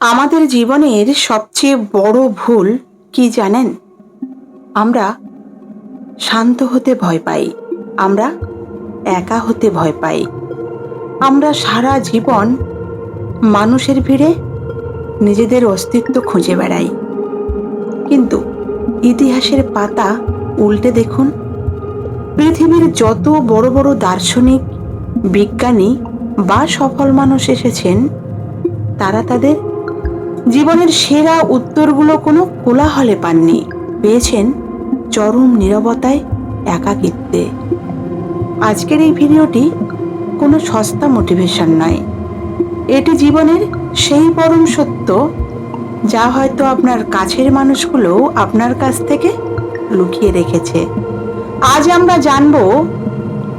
আমাদের জীবনের সবচেয়ে বড় ভুল কি জানেন? আমরা শান্ত হতে ভয় পাই, আমরা একা হতে ভয় পাই। আমরা সারা জীবন মানুষের ভিড়ে নিজেদের অস্তিত্ব খুঁজে বেড়াই। কিন্তু ইতিহাসের পাতা উল্টে দেখুন, পৃথিবীর যত বড় বড় দার্শনিক, বিজ্ঞানী বা সফল মানুষ এসেছেন, তারা তাদের জীবনের সেরা উত্তরগুলো কোনো কোলাহলে পাননি, পেয়েছেন চরম নীরবতায়, একাকিত্বে। আজকের এই ভিডিওটি কোনো সস্তা মোটিভেশন নয়, এটি জীবনের সেই পরম সত্য যা হয়তো আপনার কাছের মানুষগুলো আপনার কাছ থেকে লুকিয়ে রেখেছে। আজ আমরা জানব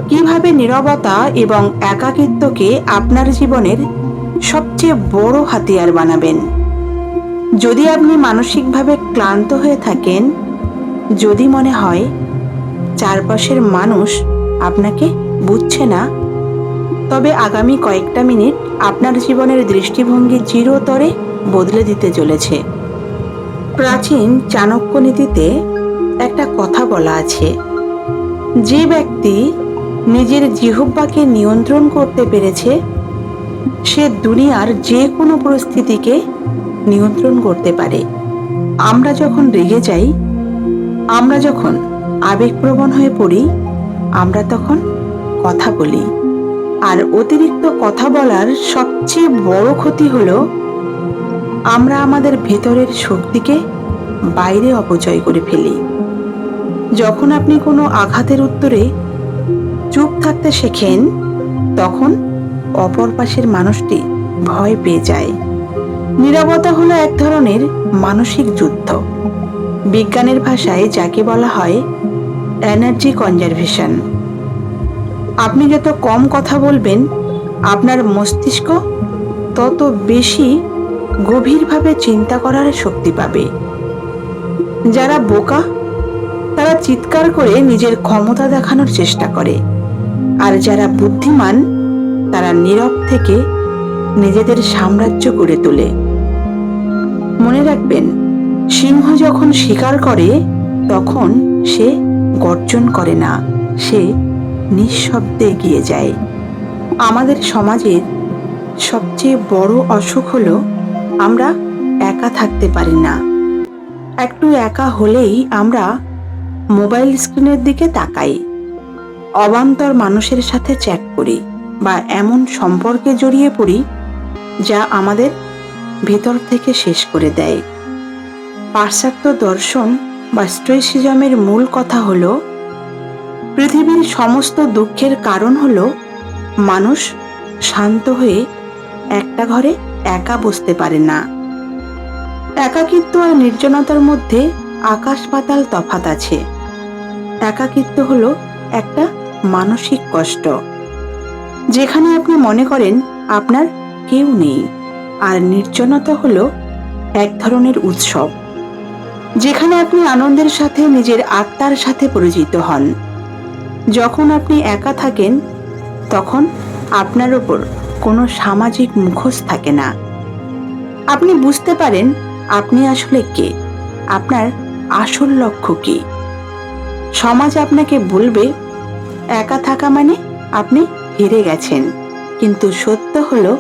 কিভাবে নীরবতা এবং একাকিত্বকে আপনার জীবনের সবচেয়ে বড় হাতিয়ার বানাবেন। যদি আপনি মানসিকভাবে ক্লান্ত হয়ে থাকেন, যদি মনে হয় চারপাশের মানুষ আপনাকে বুঝছে না, তবে আগামী কয়েকটা মিনিট আপনার জীবনের দৃষ্টিভঙ্গি চিরতরে বদলে দিতে চলেছে। প্রাচীন চাণক্য নীতিতে একটা কথা বলা আছে, যে ব্যক্তি নিজের জিহ্বাকে নিয়ন্ত্রণ করতে পেরেছে, সে দুনিয়ার যে কোনো পরিস্থিতিকে নিয়ন্ত্রণ করতে পারে। আমরা যখন রেগে যাই, আমরা যখন আবেগপ্রবণ হয়ে পড়ি, আমরা তখন কথা বলি। আর অতিরিক্ত কথা বলার সবচেয়ে বড় ক্ষতি হলো আমরা আমাদের ভেতরের শক্তিকে বাইরে অপচয় করে ফেলি। যখন আপনি কোনো আঘাতের উত্তরে চুপ থাকতে শেখেন, তখন অপর পাশের মানুষটি ভয় পেয়ে যায়। নীরবতা হলো এক ধরনের মানসিক যুদ্ধ। বিজ্ঞানের ভাষায় যাকে বলা হয় এনার্জি কনজারভেশন। আপনি যত কম কথা বলবেন, আপনার মস্তিষ্ক তত বেশি গভীরভাবে চিন্তা করার শক্তি পাবে। যারা বোকা, তারা চিৎকার করে নিজের ক্ষমতা দেখানোর চেষ্টা করে, আর যারা বুদ্ধিমান, তারা নীরব থেকে নিজেদের সাম্রাজ্য গড়ে তোলে। মনে রাখবেন, সিংহ যখন শিকার করে, তখন সে গর্জন করে না, সে নিঃশব্দে এগিয়ে যায়। আমাদের সমাজের সবচেয়ে বড় অসুখ হলো আমরা একা থাকতে পারি না। একটু একা হলেই আমরা মোবাইল স্ক্রিনের দিকে তাকাই, অবান্তর মানুষের সাথে চ্যাট করি বা এমন সম্পর্কে জড়িয়ে পড়ি যা আমাদের ভেতর থেকে শেষ করে দেয়। পাশ্চাত্য দর্শন বা স্টোইসিজমের মূল কথা হলো, পৃথিবীর সমস্ত দুঃখের কারণ হলো মানুষ শান্ত হয়ে একটা ঘরে একা বসতে পারে না। একাকিত্ব আর নির্জনতার মধ্যে আকাশ পাতাল তফাৎ আছে। একাকিত্ব হলো একটা মানসিক কষ্ট, যেখানে আপনি মনে করেন আপনার কেউ নেই। আর নির্জনতা হলো এক ধরনের উৎসব, যেখানে আপনি আনন্দের সাথে নিজের আত্মার সাথে পরিচিত হন। যখন আপনি একা থাকেন, তখন আপনার উপর কোনো সামাজিক মুখোশ থাকে না। আপনি বুঝতে পারেন আপনি আসলে কে, আপনার আসল লক্ষ্য কি। সমাজ আপনাকে বলবে একা থাকা মানে আপনি হেরে গেছেন, কিন্তু সত্য হলো,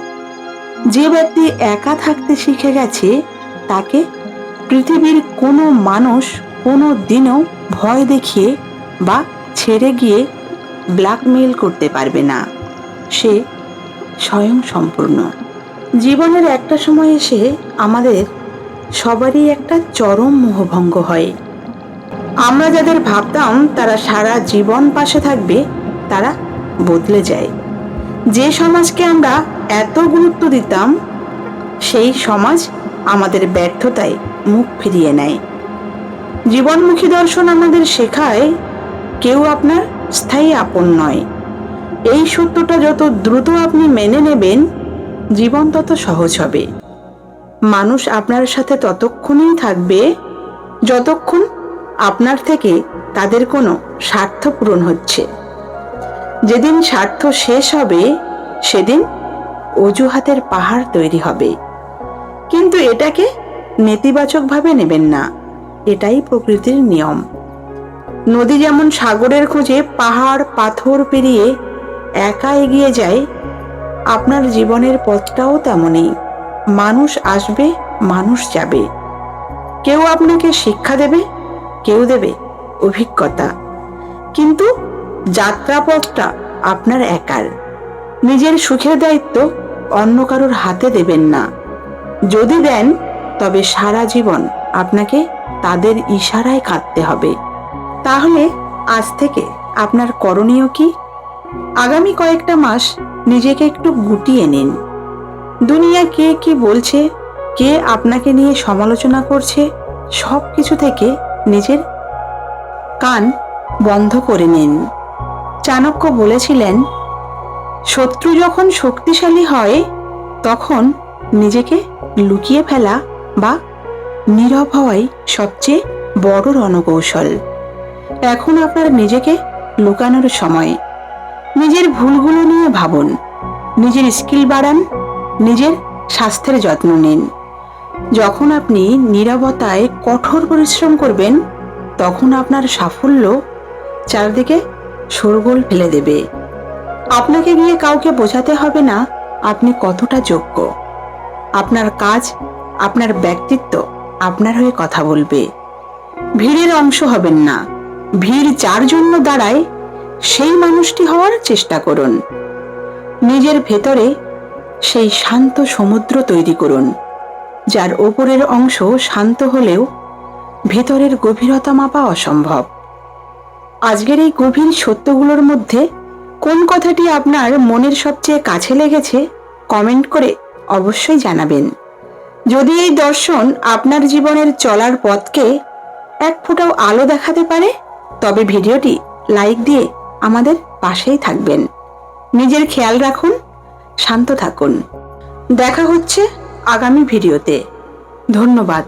যে ব্যক্তি একা থাকতে শিখে গেছে, তাকে পৃথিবীর কোনো মানুষ কোনো দিনও ভয় দেখিয়ে বা ছেড়ে গিয়ে ব্ল্যাকমেইল করতে পারবে না। সে স্বয়ং সম্পূর্ণ। জীবনের একটা সময় এসে আমাদের সবারই একটা চরম মোহভঙ্গ হয়। আমরা যাদের ভাবতাম তারা সারা জীবন পাশে থাকবে, তারা বদলে যায়। যে সমাজকে আমরা এত গুরুত্ব দিতাম, সেই সমাজ আমাদের ব্যর্থতায় মুখ ফিরিয়ে নেয়। জীবনমুখী দর্শন আমাদের শেখায়, কেউ আপনার স্থায়ী আপন নয়। এই সত্যটা যত দ্রুত আপনি মেনে নেবেন, জীবন তত সহজ হবে। মানুষ আপনার সাথে ততক্ষণই থাকবে যতক্ষণ আপনার থেকে তাদের কোনো স্বার্থ পূরণ হচ্ছে। যেদিন স্বার্থ শেষ হবে, সেদিন অজুহাতের পাহাড় তৈরি হবে। কিন্তু এটাকে নেতিবাচকভাবে নেবেন না, এটাই প্রকৃতির নিয়ম। নদী যেমন সাগরের খোঁজে পাহাড় পাথর পেরিয়ে একা এগিয়ে যায়, আপনার জীবনের পথটাও তেমনই। মানুষ আসবে, মানুষ যাবে। কেউ আপনাকে শিক্ষা দেবে, কেউ দেবে অভিজ্ঞতা, কিন্তু যাত্রাপথটা আপনার একার। নিজের সুখের দায়িত্ব অন্য কারোর হাতে দেবেন না। যদি দেন, তবে সারা জীবন আপনাকে তাদের ইশারায় কাঁদতে হবে। তাহলে আজ থেকে আপনার করণীয় কি? আগামী কয়েকটা মাস নিজেকে একটু গুটিয়ে নিন। দুনিয়া কে কি বলছে, কে আপনাকে নিয়ে সমালোচনা করছে, সব কিছু থেকে নিজের কান বন্ধ করে নিন। চাণক্য বলেছিলেন, শত্রু যখন শক্তিশালী হয় তখন নিজেকে লুকিয়ে ফেলা বা নীরব হওয়াই সবচেয়ে বড় রণকৌশল। এখন আপনার নিজেকে লুকানোর সময়। নিজের ভুলগুলো নিয়ে ভাবুন, নিজের স্কিল বাড়ান, নিজের স্বাস্থ্যের যত্ন নিন। যখন আপনি নীরবতায় কঠোর পরিশ্রম করবেন, তখন আপনার সাফল্য চারদিকে শোরগোল ফেলে দেবে। আপনাকে গিয়ে কাউকে বোঝাতে হবে না আপনি কতটা যোগ্য। আপনার কাজ, আপনার ব্যক্তিত্ব আপনার হয়ে কথা বলবে। ভিড়ের অংশ হবেন না, ভিড় যার জন্য দাঁড়ায় সেই মানুষটি হওয়ার চেষ্টা করুন। নিজের ভেতরে সেই শান্ত সমুদ্র তৈরি করুন, যার ওপরের অংশ শান্ত হলেও ভেতরের গভীরতা মাপা অসম্ভব। আজকের এই গভীর সত্যগুলোর মধ্যে কোন কথাটি আপনার মনের সবচেয়ে কাছে লেগেছে কমেন্ট করে অবশ্যই জানাবেন। যদি এই দর্শন আপনার জীবনের চলার পথকে এক ফোঁটাও আলো দেখাতে পারে, তবে ভিডিওটি লাইক দিয়ে আমাদের পাশেই থাকবেন। নিজের খেয়াল রাখুন, শান্ত থাকুন। দেখা হচ্ছে আগামী ভিডিওতে। ধন্যবাদ।